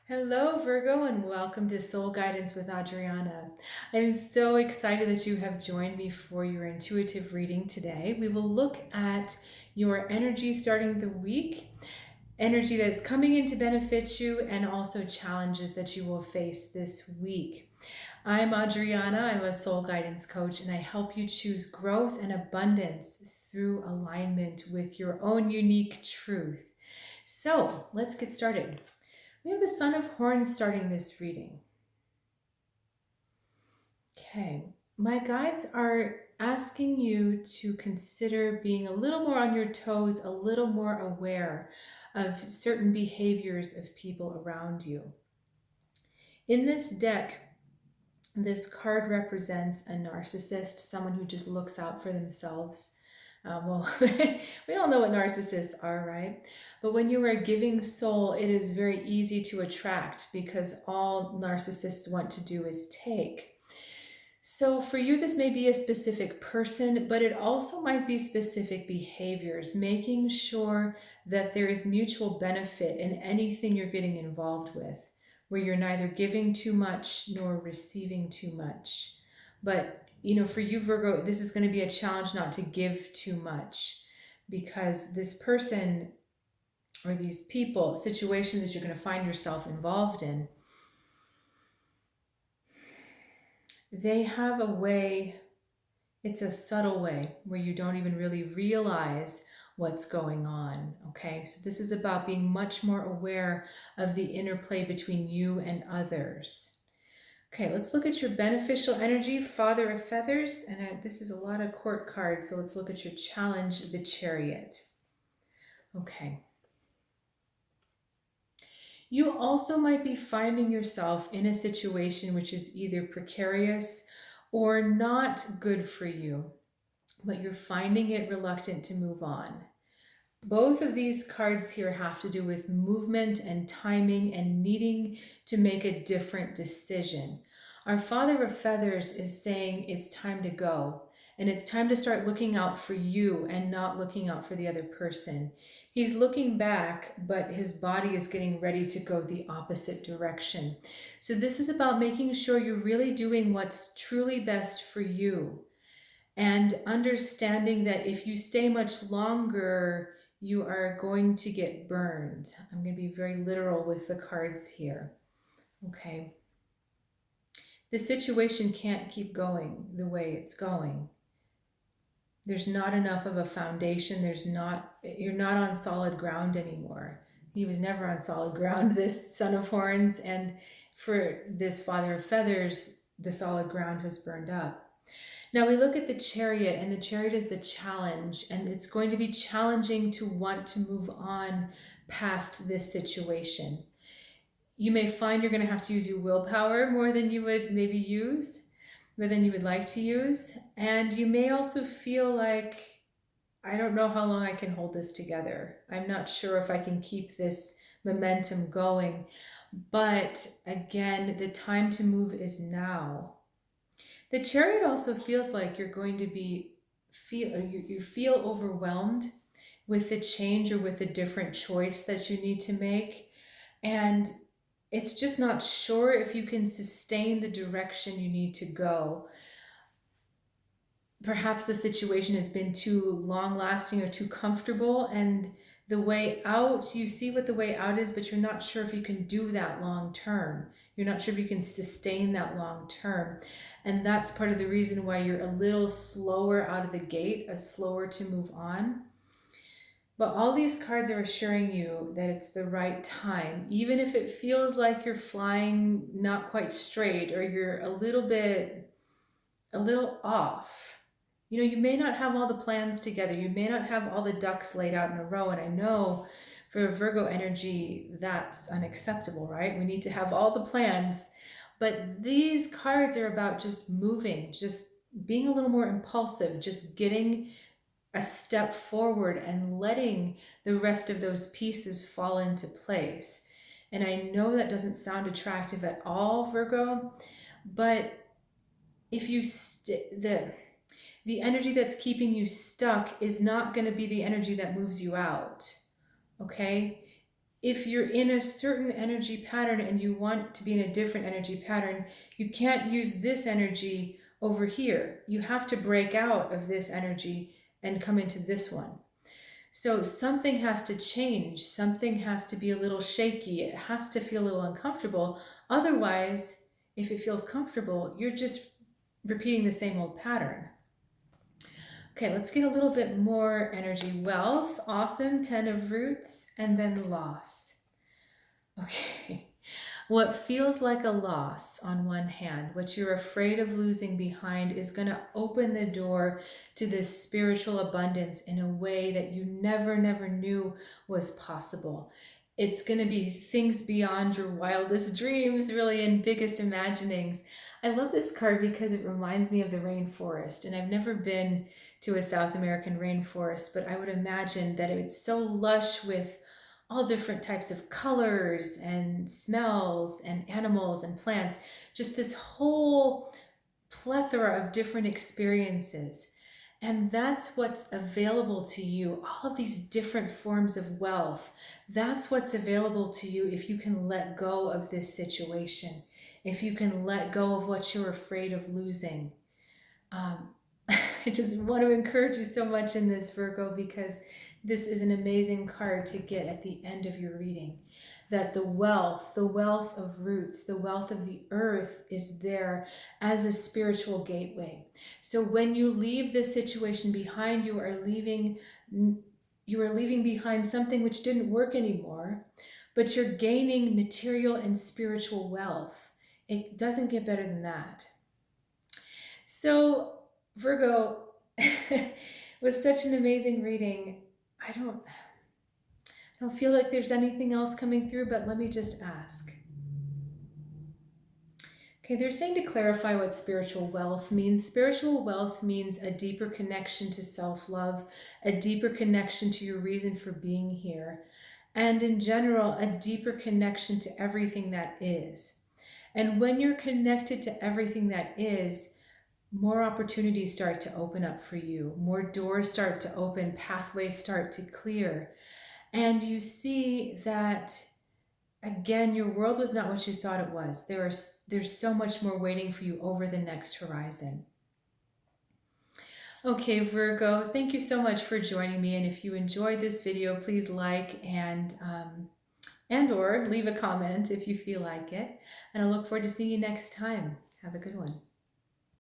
Hello, Virgo, and welcome to Soul Guidance with Adriana. I'm so excited that you have joined me for your intuitive reading today. We will look at your energy starting the week, energy that is coming in to benefit you, and also challenges that you will face this week. I'm Adriana. I'm a soul guidance coach, and I help you choose growth and abundance through alignment with your own unique truth. So let's get started. We have the Son of Horns starting this reading. Okay, my guides are asking you to consider being a little more on your toes, a little more aware of certain behaviors of people around you. In this deck, this card represents a narcissist, someone who just looks out for themselves. We all know what narcissists are, right? But when you are a giving soul, it is very easy to attract because all narcissists want to do is take. So for you, this may be a specific person, but it also might be specific behaviors, making sure that there is mutual benefit in anything you're getting involved with, where you're neither giving too much nor receiving too much. But for you, Virgo, this is going to be a challenge not to give too much, because this person or these people, situations that you're going to find yourself involved in, they have a way, it's a subtle way where you don't even really realize what's going on. Okay, so this is about being much more aware of the interplay between you and others. Okay, let's look at your beneficial energy, Father of Feathers, and this is a lot of court cards, so let's look at your challenge, the Chariot. Okay. You also might be finding yourself in a situation which is either precarious or not good for you, but you're finding it reluctant to move on. Both of these cards here have to do with movement and timing and needing to make a different decision. Our Father of Feathers is saying it's time to go, and it's time to start looking out for you and not looking out for the other person. He's looking back, but his body is getting ready to go the opposite direction. So this is about making sure you're really doing what's truly best for you, and understanding that if you stay much longer, you are going to get burned. I'm going to be very literal with the cards here. Okay. The situation can't keep going the way it's going. There's not enough of a foundation. You're not on solid ground anymore. He was never on solid ground, this Son of Horns, and for this Father of Feathers, the solid ground has burned up. Now we look at the Chariot, and the Chariot is the challenge, and it's going to be challenging to want to move on past this situation. You may find you're going to have to use your willpower more than you would maybe use, more than you would like to use. And you may also feel like, I don't know how long I can hold this together. I'm not sure if I can keep this momentum going. But again, the time to move is now. The Chariot also feels like you're going to you feel overwhelmed with the change or with the different choice that you need to make. And it's just not sure if you can sustain the direction you need to go. Perhaps the situation has been too long lasting or too comfortable, and the way out, you see what the way out is, but you're not sure if you can do that long term. You're not sure if you can sustain that long term. And that's part of the reason why you're a little slower out of the gate, slower to move on. But all these cards are assuring you that it's the right time, even if it feels like you're flying not quite straight or you're a little off. You may not have all the plans together. You may not have all the ducks laid out in a row. And I know for Virgo energy, that's unacceptable, right? We need to have all the plans. But these cards are about just moving, just being a little more impulsive, just getting a step forward and letting the rest of those pieces fall into place. And I know that doesn't sound attractive at all, Virgo, but if you the energy that's keeping you stuck is not going to be the energy that moves you out. Okay? if you're in a certain energy pattern and you want to be in a different energy pattern, you can't use this energy over here. You have to break out of this energy and come into this one. So something has to change. Something has to be a little shaky. It has to feel a little uncomfortable. Otherwise, if it feels comfortable, you're just repeating the same old pattern. Okay, let's get a little bit more energy. Wealth, awesome, 10 of roots, and then loss. Okay, what feels like a loss on one hand, what you're afraid of losing behind, is going to open the door to this spiritual abundance in a way that you never knew was possible. It's going to be things beyond your wildest dreams, really, and biggest imaginings. I love this card because it reminds me of the rainforest, and I've never been to a South American rainforest, but I would imagine that it's so lush with all different types of colors and smells and animals and plants, just this whole plethora of different experiences. And that's what's available to you, all of these different forms of wealth. That's what's available to you if you can let go of this situation, if you can let go of what you're afraid of losing. I just want to encourage you so much in this, Virgo, because this is an amazing card to get at the end of your reading. That the wealth of roots, the wealth of the earth is there as a spiritual gateway. So when you leave this situation behind, you are leaving behind something which didn't work anymore, but you're gaining material and spiritual wealth. It doesn't get better than that. So Virgo, with such an amazing reading, I don't feel like there's anything else coming through, but let me just ask. Okay, they're saying to clarify what spiritual wealth means. Spiritual wealth means a deeper connection to self-love, a deeper connection to your reason for being here, and in general, a deeper connection to everything that is. And when you're connected to everything that is, more opportunities start to open up for you. More doors start to open, pathways start to clear. And you see that, again, your world was not what you thought it was. There's so much more waiting for you over the next horizon. Okay, Virgo, thank you so much for joining me. And if you enjoyed this video, please like and or leave a comment if you feel like it. And I look forward to seeing you next time. Have a good one.